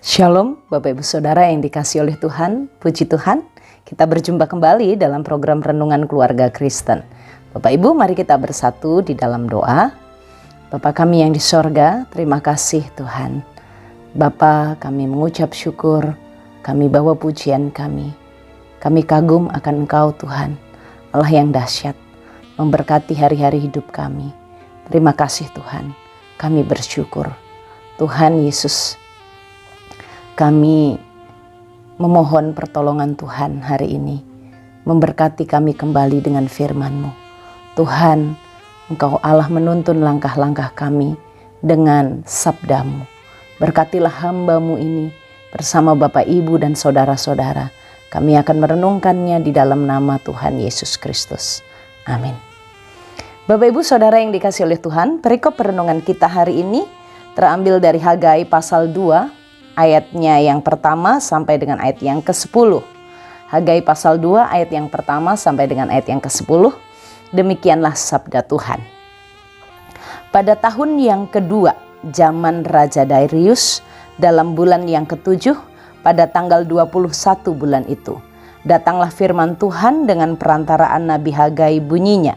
Shalom Bapak Ibu Saudara yang dikasihi oleh Tuhan, puji Tuhan. Kita berjumpa kembali dalam program Renungan Keluarga Kristen. Bapak Ibu, mari kita bersatu di dalam doa. Bapa kami yang di sorga, terima kasih Tuhan. Bapa, kami mengucap syukur, kami bawa pujian kami. Kami kagum akan Engkau Tuhan, Allah yang dahsyat, memberkati hari-hari hidup kami. Terima kasih Tuhan, kami bersyukur. Tuhan Yesus, kami memohon pertolongan Tuhan hari ini, memberkati kami kembali dengan firman-Mu. Tuhan, Engkau Allah menuntun langkah-langkah kami dengan sabda-Mu. Berkatilah hamba-Mu ini bersama Bapak, Ibu, dan saudara-saudara. Kami akan merenungkannya di dalam nama Tuhan Yesus Kristus. Amin. Bapak, Ibu, Saudara yang dikasihi oleh Tuhan, perikop perenungan kita hari ini terambil dari Hagai pasal 2, ayatnya yang pertama sampai dengan ayat yang ke-10. Hagai pasal 2 ayat yang pertama sampai dengan ayat yang ke-10. Demikianlah sabda Tuhan. Pada tahun yang kedua zaman Raja Darius, dalam bulan yang ke-7, pada tanggal 21 bulan itu, datanglah firman Tuhan dengan perantaraan Nabi Hagai, bunyinya,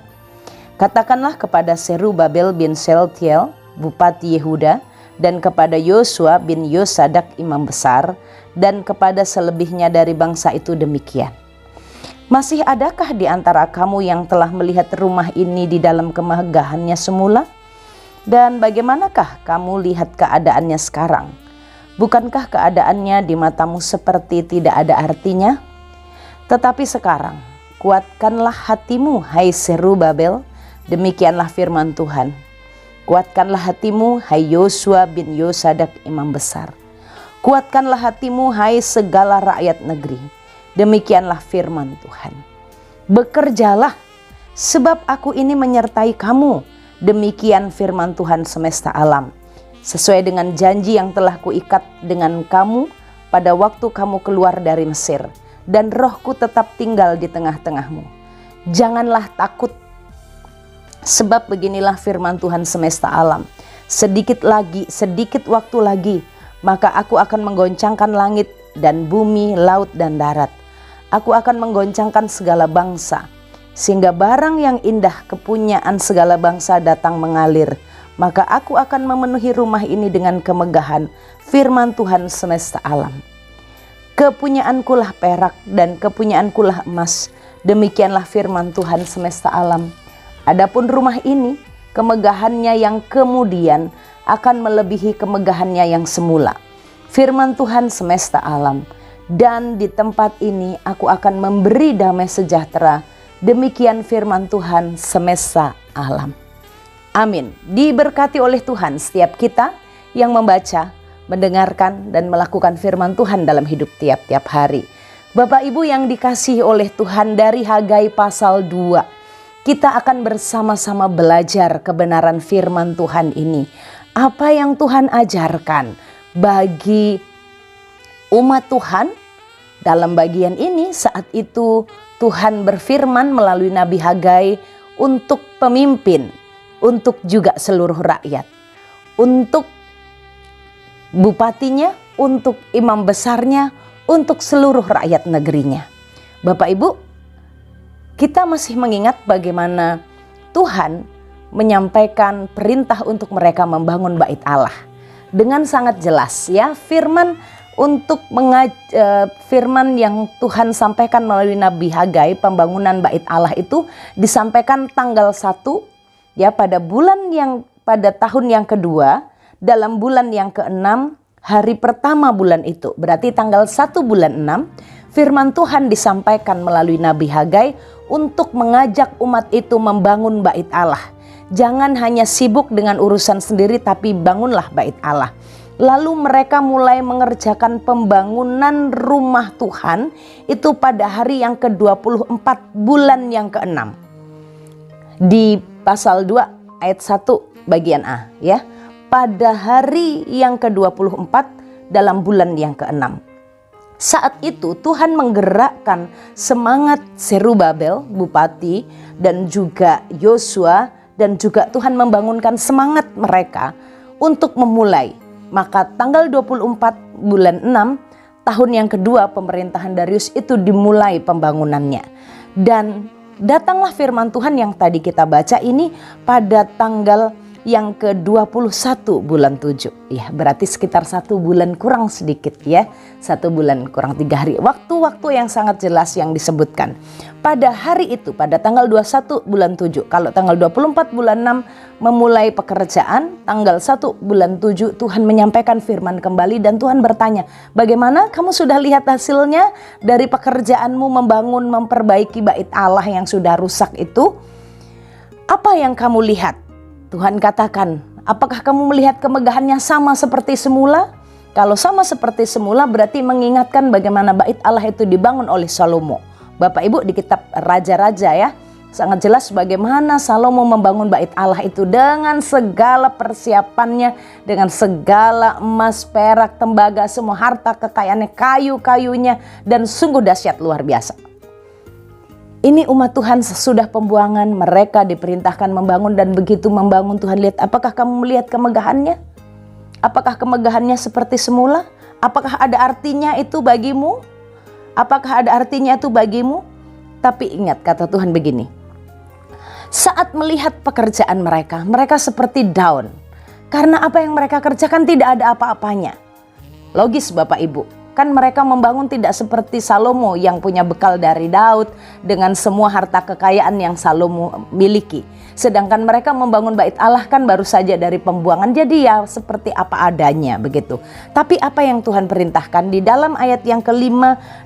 katakanlah kepada Serubabel bin Shealtiel, Bupati Yehuda, dan kepada Yosua bin Yosadak imam besar, dan kepada selebihnya dari bangsa itu demikian. Masih adakah di antara kamu yang telah melihat rumah ini di dalam kemegahannya semula? Dan bagaimanakah kamu lihat keadaannya sekarang? Bukankah keadaannya di matamu seperti tidak ada artinya? Tetapi sekarang, kuatkanlah hatimu, hai Serubabel, demikianlah firman Tuhan. Kuatkanlah hatimu, hai Yosua bin Yosadak imam besar. Kuatkanlah hatimu, hai segala rakyat negeri. Demikianlah firman Tuhan. Bekerjalah, sebab aku ini menyertai kamu. Demikian firman Tuhan semesta alam. Sesuai dengan janji yang telah kuikat dengan kamu pada waktu kamu keluar dari Mesir. Dan rohku tetap tinggal di tengah-tengahmu. Janganlah takut. Sebab beginilah firman Tuhan semesta alam. Sedikit waktu lagi, maka aku akan menggoncangkan langit dan bumi, laut dan darat. Aku akan menggoncangkan segala bangsa, sehingga barang yang indah kepunyaan segala bangsa datang mengalir. Maka aku akan memenuhi rumah ini dengan kemegahan, firman Tuhan semesta alam. Kepunyaankulah perak dan kepunyaankulah emas. Demikianlah firman Tuhan semesta alam. Adapun rumah ini, kemegahannya yang kemudian akan melebihi kemegahannya yang semula. Firman Tuhan semesta alam. Dan di tempat ini aku akan memberi damai sejahtera. Demikian firman Tuhan semesta alam. Amin. Diberkati oleh Tuhan setiap kita yang membaca, mendengarkan, dan melakukan firman Tuhan dalam hidup tiap-tiap hari. Bapak Ibu yang dikasihi oleh Tuhan, dari Hagai pasal 2. Kita akan bersama-sama belajar kebenaran firman Tuhan ini. Apa yang Tuhan ajarkan bagi umat Tuhan dalam bagian ini. Saat itu Tuhan berfirman melalui Nabi Hagai untuk pemimpin, untuk juga seluruh rakyat, untuk bupatinya, untuk imam besarnya, untuk seluruh rakyat negerinya. Bapak Ibu, kita masih mengingat bagaimana Tuhan menyampaikan perintah untuk mereka membangun bait Allah dengan sangat jelas, ya. Firman yang Tuhan sampaikan melalui Nabi Hagai, pembangunan bait Allah itu disampaikan tanggal 1, ya, pada tahun yang kedua, dalam bulan yang ke-6, hari pertama bulan itu, berarti tanggal 1 bulan 6, firman Tuhan disampaikan melalui Nabi Hagai untuk mengajak umat itu membangun bait Allah. Jangan hanya sibuk dengan urusan sendiri, tapi bangunlah bait Allah. Lalu mereka mulai mengerjakan pembangunan rumah Tuhan itu pada hari yang ke-24 bulan yang ke-6. Di pasal 2 ayat 1 bagian A, ya. Pada hari yang ke-24 dalam bulan yang ke-6. Saat itu Tuhan menggerakkan semangat Serubabel, bupati, dan juga Yosua, dan juga Tuhan membangunkan semangat mereka untuk memulai. Maka tanggal 24 bulan 6 tahun yang kedua pemerintahan Darius itu dimulai pembangunannya. Dan datanglah firman Tuhan yang tadi kita baca ini pada tanggal yang ke-21 bulan 7. Ya, berarti sekitar 1 bulan kurang sedikit ya. 1 bulan kurang 3 hari. Waktu-waktu yang sangat jelas yang disebutkan. Pada hari itu, pada tanggal 21 bulan 7. Kalau tanggal 24 bulan 6 memulai pekerjaan. Tanggal 1 bulan 7 Tuhan menyampaikan firman kembali dan Tuhan bertanya, bagaimana kamu sudah lihat hasilnya dari pekerjaanmu membangun, memperbaiki bait Allah yang sudah rusak itu? Apa yang kamu lihat? Tuhan katakan, apakah kamu melihat kemegahannya sama seperti semula? Kalau sama seperti semula berarti mengingatkan bagaimana bait Allah itu dibangun oleh Salomo. Bapak Ibu di kitab Raja-Raja ya, sangat jelas bagaimana Salomo membangun bait Allah itu dengan segala persiapannya, dengan segala emas, perak, tembaga, semua harta kekayaannya, kayu-kayunya, dan sungguh dahsyat luar biasa. Ini umat Tuhan sesudah pembuangan, mereka diperintahkan membangun dan begitu membangun Tuhan lihat, apakah kamu melihat kemegahannya? Apakah kemegahannya seperti semula? Apakah ada artinya itu bagimu? Apakah ada artinya itu bagimu? Tapi ingat kata Tuhan begini, saat melihat pekerjaan mereka, mereka seperti down. Karena apa yang mereka kerjakan tidak ada apa-apanya. Logis Bapak Ibu. Kan mereka membangun tidak seperti Salomo yang punya bekal dari Daud dengan semua harta kekayaan yang Salomo miliki. Sedangkan mereka membangun bait Allah kan baru saja dari pembuangan, jadi ya seperti apa adanya begitu. Tapi apa yang Tuhan perintahkan di dalam ayat yang ke-5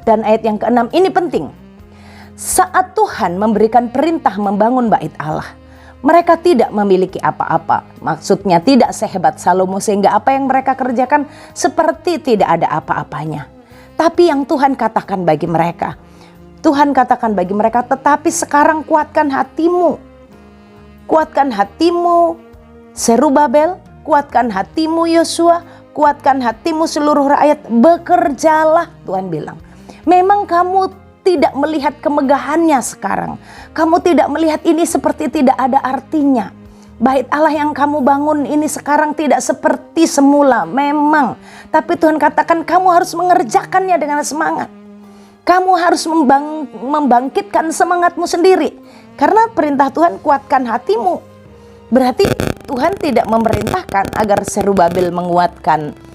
dan ayat yang ke-6 ini penting. Saat Tuhan memberikan perintah membangun bait Allah, mereka tidak memiliki apa-apa. Maksudnya tidak sehebat Salomo sehingga apa yang mereka kerjakan seperti tidak ada apa-apanya. Tapi yang Tuhan katakan bagi mereka, Tuhan katakan bagi mereka, tetapi sekarang kuatkan hatimu. Kuatkan hatimu Zerubabel, kuatkan hatimu Yosua, kuatkan hatimu seluruh rakyat, bekerjalah, Tuhan bilang. Memang kamu tidak melihat kemegahannya sekarang. Kamu tidak melihat ini seperti tidak ada artinya. Bait Allah yang kamu bangun ini sekarang tidak seperti semula memang. Tapi Tuhan katakan kamu harus mengerjakannya dengan semangat. Kamu harus membangkitkan semangatmu sendiri. Karena perintah Tuhan kuatkan hatimu. Berarti Tuhan tidak memerintahkan agar Zerubabel menguatkan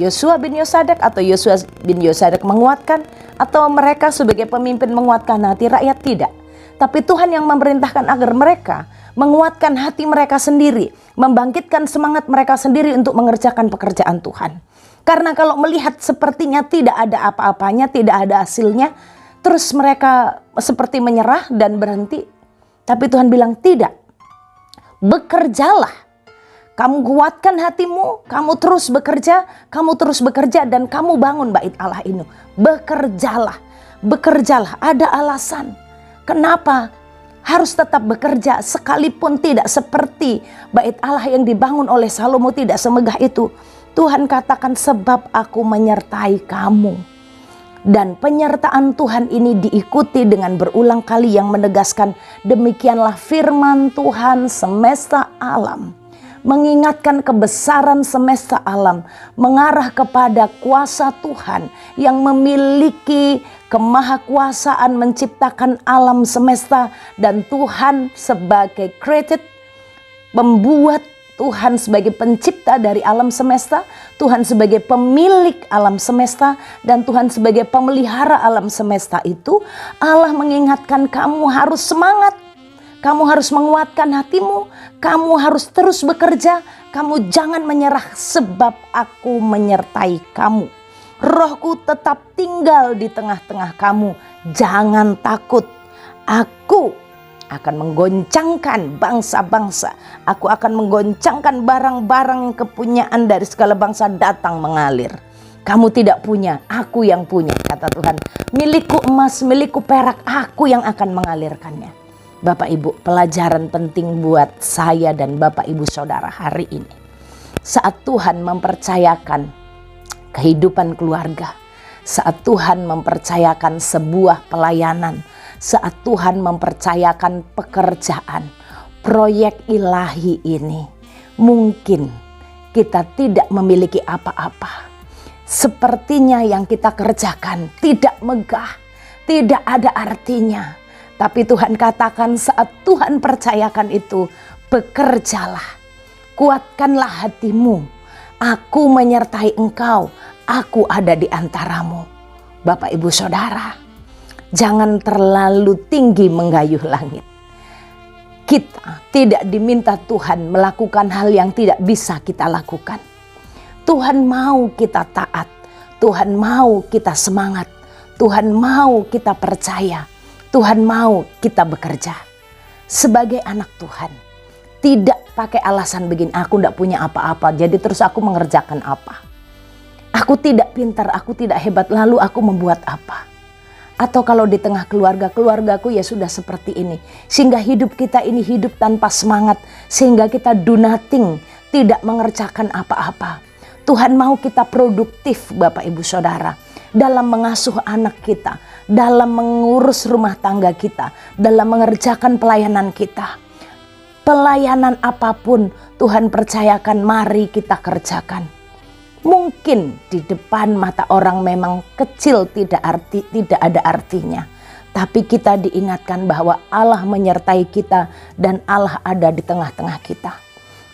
Yosua bin Yosadak atau Yosua bin Yosadak menguatkan, atau mereka sebagai pemimpin menguatkan hati rakyat, tidak. Tapi Tuhan yang memerintahkan agar mereka menguatkan hati mereka sendiri, membangkitkan semangat mereka sendiri untuk mengerjakan pekerjaan Tuhan. Karena kalau melihat sepertinya tidak ada apa-apanya, tidak ada hasilnya, terus mereka seperti menyerah dan berhenti. Tapi Tuhan bilang tidak, bekerjalah. Kamu kuatkan hatimu, kamu terus bekerja dan kamu bangun bait Allah ini. Bekerjalah, bekerjalah. Ada alasan kenapa harus tetap bekerja sekalipun tidak seperti bait Allah yang dibangun oleh Salomo, tidak semegah itu. Tuhan katakan sebab aku menyertai kamu. Dan penyertaan Tuhan ini diikuti dengan berulang kali yang menegaskan demikianlah firman Tuhan semesta alam. Mengingatkan kebesaran semesta alam, mengarah kepada kuasa Tuhan yang memiliki kemahakuasaan menciptakan alam semesta, dan Tuhan sebagai created, membuat, Tuhan sebagai pencipta dari alam semesta, Tuhan sebagai pemilik alam semesta, dan Tuhan sebagai pemelihara alam semesta itu. Allah mengingatkan kamu harus semangat. Kamu harus menguatkan hatimu, kamu harus terus bekerja, kamu jangan menyerah sebab aku menyertai kamu. Rohku tetap tinggal di tengah-tengah kamu, jangan takut. Aku akan menggoncangkan bangsa-bangsa, aku akan menggoncangkan barang-barang kepunyaan dari segala bangsa datang mengalir. Kamu tidak punya, aku yang punya, kata Tuhan. Milikku emas, milikku perak, aku yang akan mengalirkannya. Bapak Ibu, pelajaran penting buat saya dan Bapak Ibu Saudara hari ini. Saat Tuhan mempercayakan kehidupan keluarga, saat Tuhan mempercayakan sebuah pelayanan, saat Tuhan mempercayakan pekerjaan, proyek ilahi ini, mungkin kita tidak memiliki apa-apa. Sepertinya yang kita kerjakan tidak megah, tidak ada artinya. Tapi Tuhan katakan saat Tuhan percayakan itu, bekerjalah, kuatkanlah hatimu. Aku menyertai engkau, aku ada di antaramu. Bapak, Ibu, Saudara, jangan terlalu tinggi menggayuh langit. Kita tidak diminta Tuhan melakukan hal yang tidak bisa kita lakukan. Tuhan mau kita taat, Tuhan mau kita semangat, Tuhan mau kita percaya, Tuhan mau kita bekerja. Sebagai anak Tuhan, tidak pakai alasan begini, aku tidak punya apa-apa, jadi terus aku mengerjakan apa. Aku tidak pintar, aku tidak hebat, lalu aku membuat apa. Atau kalau di tengah keluargaku ya sudah seperti ini. Sehingga hidup kita ini hidup tanpa semangat, sehingga kita do nothing, tidak mengerjakan apa-apa. Tuhan mau kita produktif, Bapak, Ibu, Saudara, dalam mengasuh anak kita, dalam mengurus rumah tangga kita, dalam mengerjakan pelayanan kita. Pelayanan apapun Tuhan percayakan, mari kita kerjakan. Mungkin di depan mata orang memang kecil, tidak ada artinya. Tapi kita diingatkan bahwa Allah menyertai kita dan Allah ada di tengah-tengah kita.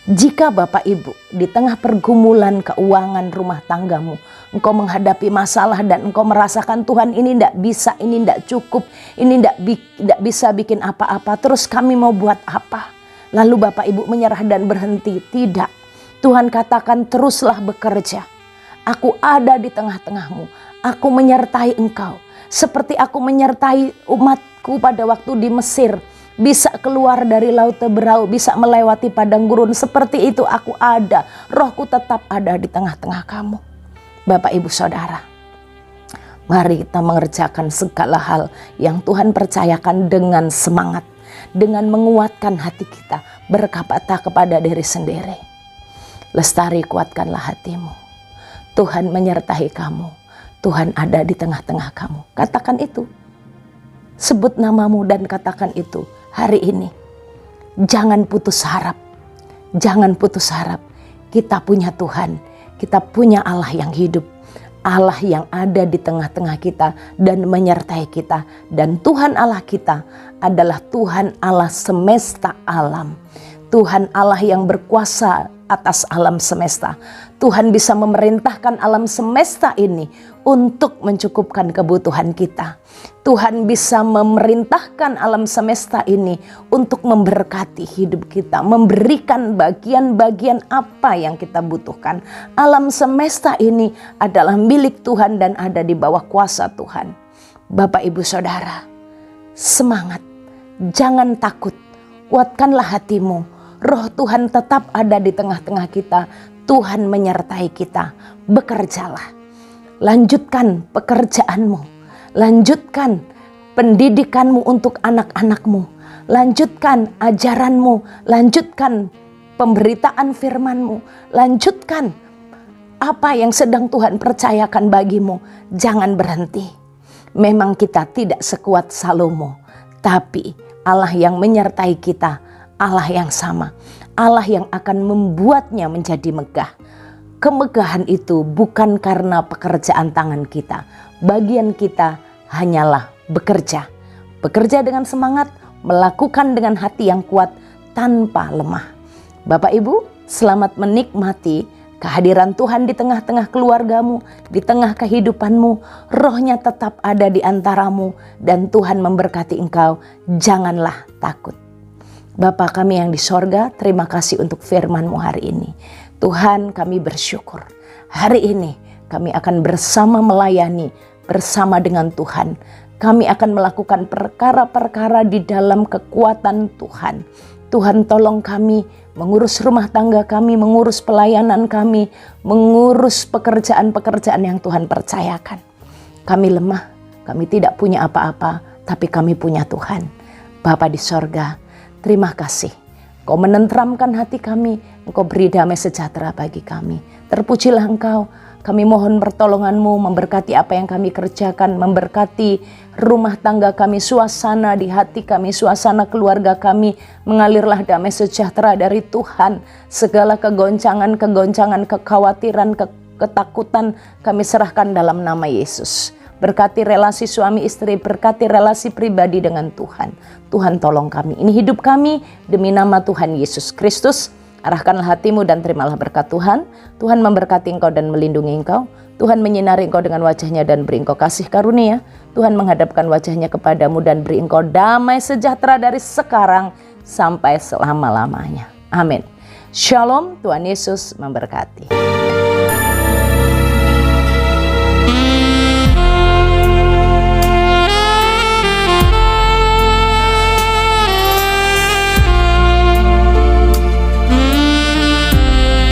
Jika Bapak Ibu di tengah pergumulan keuangan rumah tanggamu, engkau menghadapi masalah dan engkau merasakan Tuhan ini tidak bisa, ini tidak cukup, ini tidak bisa bikin apa-apa, terus kami mau buat apa? Lalu Bapak Ibu menyerah dan berhenti. Tidak, Tuhan katakan teruslah bekerja. Aku ada di tengah-tengahmu, aku menyertai engkau. Seperti aku menyertai umatku pada waktu di Mesir. Bisa keluar dari laut Teberau, bisa melewati padang gurun. Seperti itu aku ada, rohku tetap ada di tengah-tengah kamu. Bapak, Ibu, Saudara, mari kita mengerjakan segala hal yang Tuhan percayakan dengan semangat, dengan menguatkan hati kita, berkata kepada diri sendiri, lestari, kuatkanlah hatimu. Tuhan menyertai kamu, Tuhan ada di tengah-tengah kamu. Katakan itu, sebut namamu dan katakan itu. Hari ini, jangan putus harap. Jangan putus harap. Kita punya Tuhan. Kita punya Allah yang hidup. Allah yang ada di tengah-tengah kita dan menyertai kita. Dan Tuhan Allah kita adalah Tuhan Allah semesta alam. Tuhan Allah yang berkuasa atas alam semesta. Tuhan bisa memerintahkan alam semesta ini untuk mencukupkan kebutuhan kita. Tuhan bisa memerintahkan alam semesta ini untuk memberkati hidup kita, memberikan bagian-bagian apa yang kita butuhkan. Alam semesta ini adalah milik Tuhan dan ada di bawah kuasa Tuhan. Bapak, Ibu, Saudara, semangat, jangan takut, kuatkanlah hatimu. Roh Tuhan tetap ada di tengah-tengah kita. Tuhan menyertai kita. Bekerjalah. Lanjutkan pekerjaanmu. Lanjutkan pendidikanmu untuk anak-anakmu. Lanjutkan ajaranmu. Lanjutkan pemberitaan firman-Mu. Lanjutkan apa yang sedang Tuhan percayakan bagimu. Jangan berhenti. Memang kita tidak sekuat Salomo, tapi Allah yang menyertai kita, Allah yang sama, Allah yang akan membuatnya menjadi megah. Kemegahan itu bukan karena pekerjaan tangan kita. Bagian kita hanyalah bekerja. Bekerja dengan semangat, melakukan dengan hati yang kuat tanpa lemah. Bapak, Ibu, selamat menikmati kehadiran Tuhan di tengah-tengah keluargamu, di tengah kehidupanmu. Rohnya tetap ada di antaramu dan Tuhan memberkati engkau. Janganlah takut. Bapa kami yang di sorga, terima kasih untuk firman-Mu hari ini. Tuhan, kami bersyukur. Hari ini kami akan bersama melayani, bersama dengan Tuhan. Kami akan melakukan perkara-perkara di dalam kekuatan Tuhan. Tuhan, tolong kami mengurus rumah tangga kami, mengurus pelayanan kami, mengurus pekerjaan-pekerjaan yang Tuhan percayakan. Kami lemah, kami tidak punya apa-apa, tapi kami punya Tuhan. Bapa di sorga, terima kasih. Engkau menenteramkan hati kami, Engkau beri damai sejahtera bagi kami. Terpujilah Engkau. Kami mohon pertolongan-Mu memberkati apa yang kami kerjakan, memberkati rumah tangga kami, suasana di hati kami, suasana keluarga kami. Mengalirlah damai sejahtera dari Tuhan. Segala kegoncangan, kekhawatiran, ketakutan kami serahkan dalam nama Yesus. Berkati relasi suami istri, berkati relasi pribadi dengan Tuhan. Tuhan tolong kami, ini hidup kami demi nama Tuhan Yesus Kristus. Arahkanlah hatimu dan terimalah berkat Tuhan. Tuhan memberkati engkau dan melindungi engkau. Tuhan menyinari engkau dengan wajahnya dan beri engkau kasih karunia. Tuhan menghadapkan wajahnya kepadamu dan beri engkau damai sejahtera dari sekarang sampai selama-lamanya. Amin. Shalom, Tuhan Yesus memberkati.